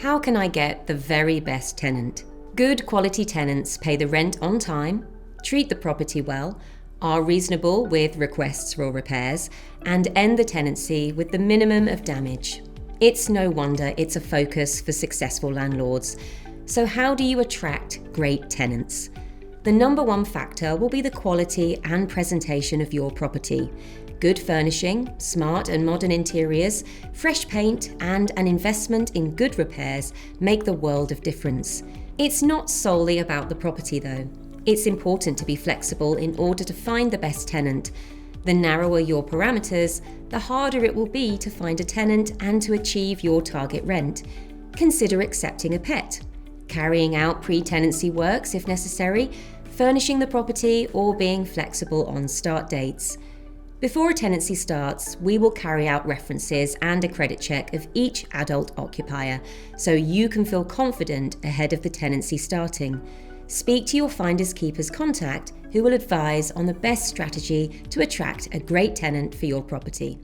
How can I get the very best tenant? Good quality tenants pay the rent on time, treat the property well, are reasonable with requests for repairs, and end the tenancy with the minimum of damage. It's no wonder it's a focus for successful landlords. So how do you attract great tenants? The number one factor will be the quality and presentation of your property. Good furnishing, smart and modern interiors, fresh paint, and an investment in good repairs make the world of difference. It's not solely about the property though. It's important to be flexible in order to find the best tenant. The narrower your parameters, the harder it will be to find a tenant and to achieve your target rent. Consider accepting a pet, carrying out pre-tenancy works if necessary, furnishing the property, or being flexible on start dates. Before a tenancy starts, we will carry out references and a credit check of each adult occupier so you can feel confident ahead of the tenancy starting. Speak to your finders keepers contact who will advise on the best strategy to attract a great tenant for your property.